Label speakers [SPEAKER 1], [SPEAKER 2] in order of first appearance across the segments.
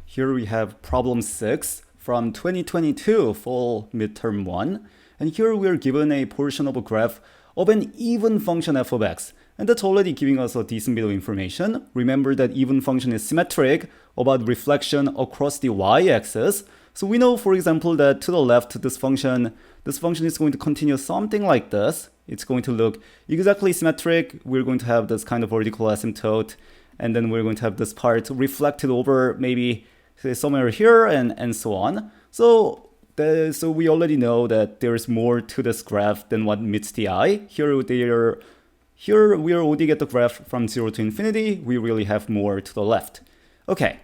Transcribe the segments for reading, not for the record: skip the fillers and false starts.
[SPEAKER 1] Here we have problem 6 from 2022 for midterm 1. And here we are given a portion of a graph of an even function f of x. And that's already giving us a decent bit of information. Remember that even function is symmetric about reflection across the y-axis. So we know, for example, that to the left, this function is going to continue something like this. It's going to look exactly symmetric. We're going to have this kind of vertical asymptote. And then we're going to have this part reflected over maybe say somewhere here and so on. So we already know that there's more to this graph than what meets the eye. Here we already get the graph from 0 to infinity. We really have more to the left. Okay.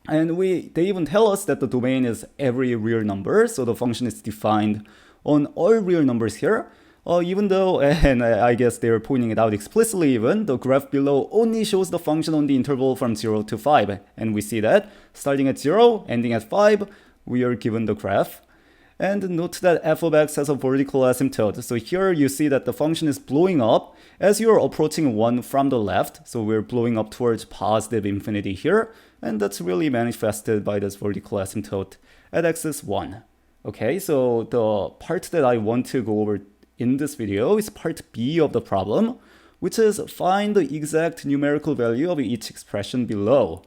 [SPEAKER 1] And they even tell us that the domain is every real number. So the function is defined on all real numbers here. Even though, and I guess they're pointing it out explicitly even, the graph below only shows the function on the interval from 0 to 5. And we see that starting at 0, ending at 5, we are given the graph. And note that f of x has a vertical asymptote. So here you see that the function is blowing up as you're approaching 1 from the left. So we're blowing up towards positive infinity here. And that's really manifested by this vertical asymptote at x is 1. Okay, so the part that I want to go over in this video is part B of the problem, which is find the exact numerical value of each expression below.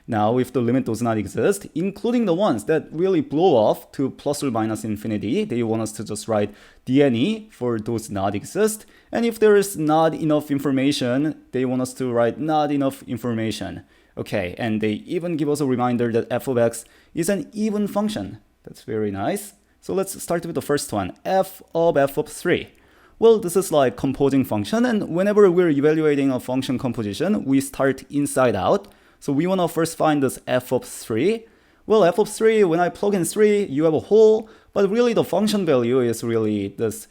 [SPEAKER 1] Now, if the limit does not exist, including the ones that really blow off to plus or minus infinity, they want us to just write dne for those not exist. And if there is not enough information, they want us to write not enough information. Okay, and they even give us a reminder that f of x is an even function. That's very nice. So let's start with the first one, f of 3. Well, this is like composing function, and whenever we're evaluating a function composition, we start inside out. So we want to first find this f of 3. Well, f of 3, when I plug in 3, you have a hole, but really the function value is really this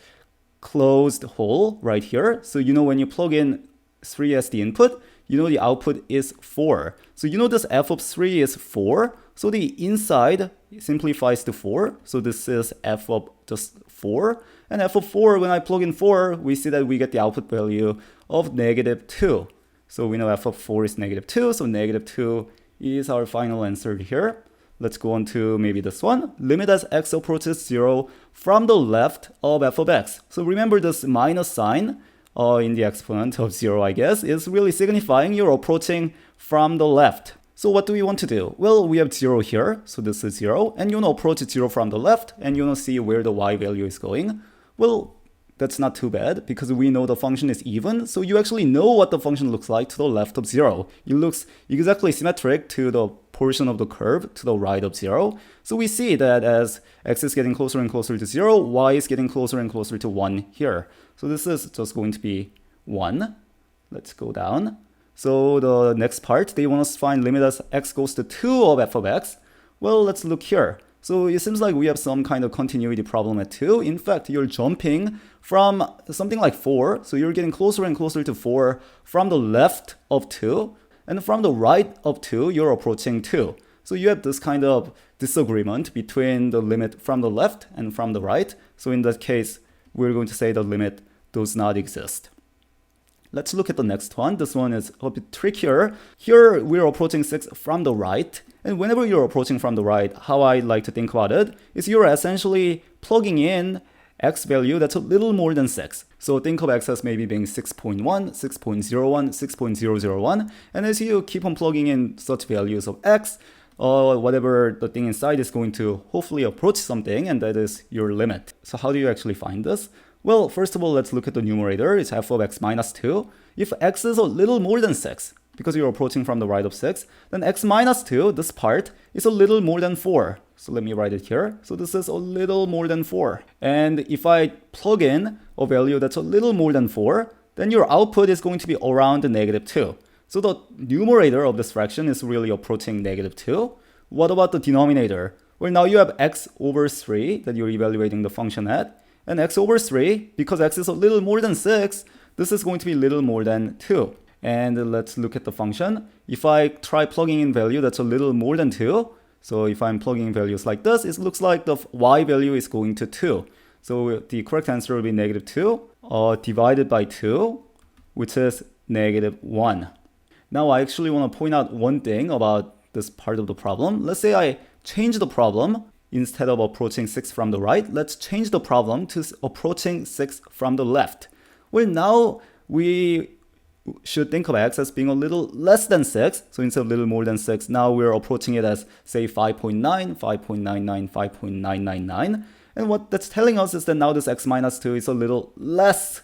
[SPEAKER 1] closed hole right here. So you know when you plug in 3 as the input, you know the output is 4. So you know this f of 3 is 4. So the inside simplifies to 4. So this is f of just 4. And f of 4, when I plug in 4, we see that we get the output value of negative 2. So we know f of 4 is negative 2. So negative 2 is our final answer here. Let's go on to maybe this one. Limit as x approaches 0 from the left of f of x. So remember this minus sign in the exponent of 0, I guess, is really signifying you're approaching from the left. So what do we want to do? Well, we have 0 here, so this is 0, and you want to approach 0 from the left, and you want to see where the y value is going. Well, that's not too bad, because we know the function is even, so you actually know what the function looks like to the left of 0. It looks exactly symmetric to the portion of the curve to the right of 0. So we see that as x is getting closer and closer to 0, y is getting closer and closer to 1 here. So this is just going to be 1. Let's go down. So the next part, they want us to find limit as x goes to 2 of f of x. Well, let's look here. So it seems like we have some kind of continuity problem at 2. In fact, you're jumping from something like 4. So you're getting closer and closer to 4 from the left of 2. And from the right of 2, you're approaching 2. So you have this kind of disagreement between the limit from the left and from the right. So in that case, we're going to say the limit does not exist. Let's look at the next one. This one is a bit trickier. Here, we're approaching 6 from the right. And whenever you're approaching from the right, how I like to think about it is you're essentially plugging in x value that's a little more than 6. So think of x as maybe being 6.1, 6.01, 6.001. And as you keep on plugging in such values of x, whatever the thing inside is going to hopefully approach something, and that is your limit. So how do you actually find this? Well, first of all, let's look at the numerator. It's f of x minus 2. If x is a little more than 6, because you're approaching from the right of 6, then x minus 2, this part, is a little more than 4. So let me write it here. So this is a little more than 4. And if I plug in a value that's a little more than 4, then your output is going to be around negative 2. So the numerator of this fraction is really approaching negative 2. What about the denominator? Well, now you have x over 3 that you're evaluating the function at. And x over 3, because x is a little more than 6, this is going to be a little more than 2. And let's look at the function. If I try plugging in value that's a little more than 2, so if I'm plugging in values like this, it looks like the y value is going to 2. So the correct answer will be negative 2 divided by 2, which is negative 1. Now I actually want to point out one thing about this part of the problem. Let's say I change the problem. Instead of approaching 6 from the right, let's change the problem to approaching 6 from the left. Well, now we should think of x as being a little less than 6. So instead of a little more than 6, now we're approaching it as, say, 5.9, 5.99, 5.999. And what that's telling us is that now this x minus 2 is a little less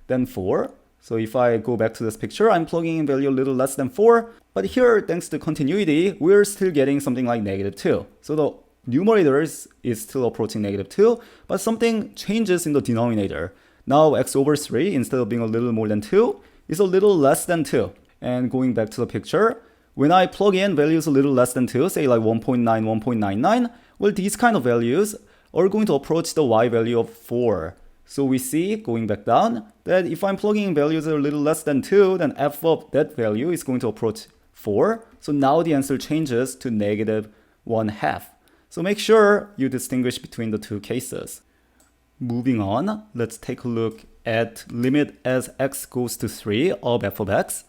[SPEAKER 1] than 4. So if I go back to this picture, I'm plugging in value a little less than 4. But here, thanks to continuity, we're still getting something like negative 2. So the numerator is still approaching negative 2, but something changes in the denominator. Now x over 3, instead of being a little more than 2, is a little less than 2. And going back to the picture, when I plug in values a little less than 2, say like 1.9, 1.99, well, these kind of values are going to approach the y value of 4. So we see, going back down, that if I'm plugging in values that are a little less than 2, then f of that value is going to approach 4. So now the answer changes to negative 1/2. So make sure you distinguish between the two cases. Moving on, let's take a look at limit as x goes to 3 of f of x.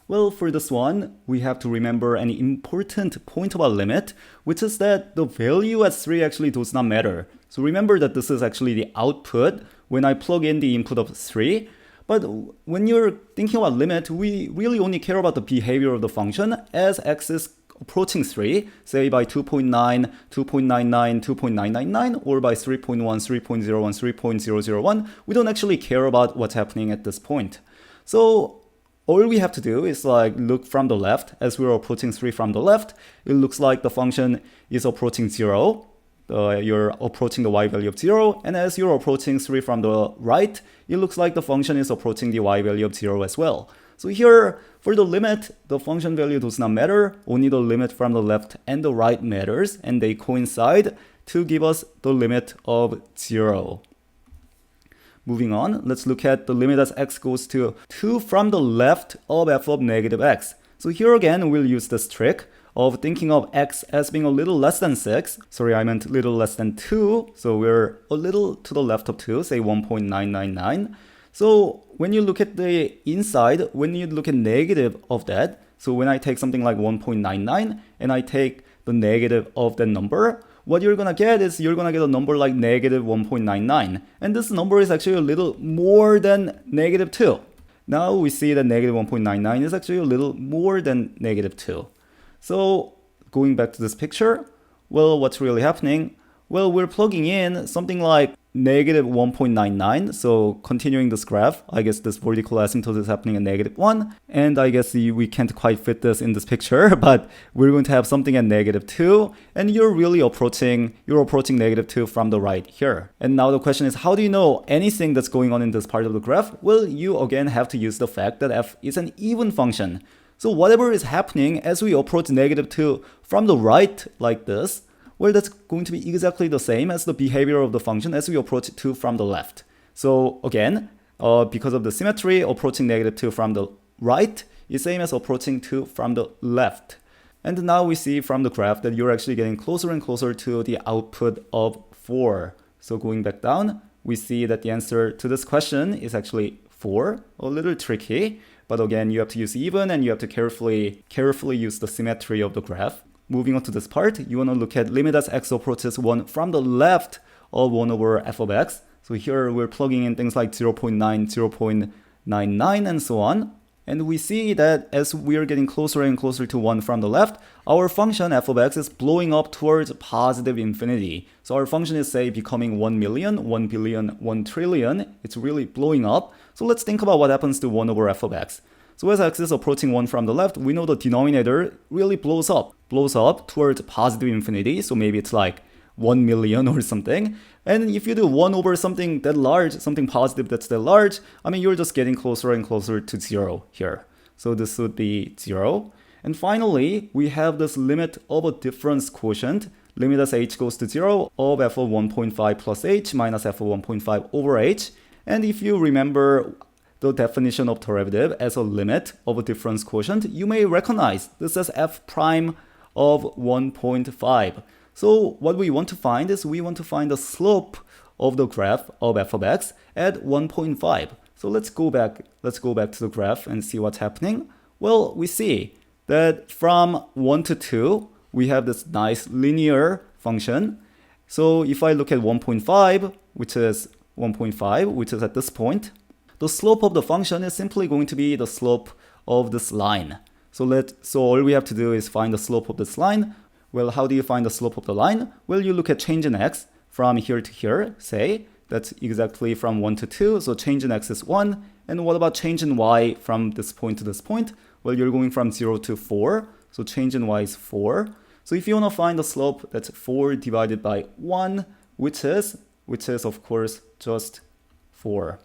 [SPEAKER 1] Well, for this one, we have to remember an important point about limit, which is that the value at 3 actually does not matter. So remember that this is actually the output when I plug in the input of 3. But when you're thinking about limit, we really only care about the behavior of the function as x is approaching 3, say by 2.9, 2.99, 2.999, or by 3.1, 3.01, 3.001, we don't actually care about what's happening at this point. So all we have to do is like look from the left. As we're approaching 3 from the left, it looks like the function is approaching 0. You're approaching the y value of 0. And as you're approaching 3 from the right, it looks like the function is approaching the y value of 0 as well. So here, for the limit, the function value does not matter. Only the limit from the left and the right matters, and they coincide to give us the limit of 0. Moving on, let's look at the limit as x goes to 2 from the left of f of negative x. So here again, we'll use this trick of thinking of x as being a little less than 6. Sorry, I meant little less than 2. So we're a little to the left of 2, say 1.999. So when you look at the inside, when you look at negative of that, so when I take something like 1.99 and I take the negative of that number, what you're going to get is you're going to get a number like negative 1.99. And this number is actually a little more than negative 2. Now we see that negative 1.99 is actually a little more than negative 2. So going back to this picture, well, what's really happening? Well, we're plugging in something like negative 1.99. So continuing this graph, I guess this vertical asymptote is happening at negative 1. And I guess we can't quite fit this in this picture, but we're going to have something at negative 2. And you're approaching negative 2 from the right here. And now the question is, how do you know anything that's going on in this part of the graph? Well, you again have to use the fact that f is an even function. So whatever is happening as we approach negative 2 from the right like this, well, that's going to be exactly the same as the behavior of the function as we approach 2 from the left. So again, because of the symmetry, approaching negative 2 from the right is same as approaching 2 from the left. And now we see from the graph that you're actually getting closer and closer to the output of 4. So going back down, we see that the answer to this question is actually 4. A little tricky, but again, you have to use even and you have to carefully use the symmetry of the graph. Moving on to this part, you want to look at limit as x approaches 1 from the left of 1 over f of x. So here we're plugging in things like 0.9, 0.99, and so on. And we see that as we are getting closer and closer to 1 from the left, our function f of x is blowing up towards positive infinity. So our function is, say, becoming 1 million, 1 billion, 1 trillion. It's really blowing up. So let's think about what happens to 1 over f of x. So as x is approaching 1 from the left, we know the denominator really blows up towards positive infinity. So maybe it's like 1 million or something. And if you do 1 over something that large, something positive that's that large, I mean, you're just getting closer and closer to 0 here. So this would be 0. And finally, we have this limit of a difference quotient, limit as h goes to 0 of f of 1.5 plus h minus f of 1.5 over h. And if you remember the definition of derivative as a limit of a difference quotient, you may recognize this as f prime of 1.5. So what we want to find is we want to find the slope of the graph of f of x at 1.5. So let's go back to the graph and see what's happening. Well, we see that from 1 to 2, we have this nice linear function. So if I look at 1.5, which is 1.5, which is at this point, the slope of the function is simply going to be the slope of this line. So all we have to do is find the slope of this line. Well, how do you find the slope of the line? Well, you look at change in x from here to here, say. That's exactly from 1 to 2, so change in x is 1. And what about change in y from this point to this point? Well, you're going from 0 to 4, so change in y is 4. So if you want to find the slope, that's 4 divided by 1, which is of course just 4.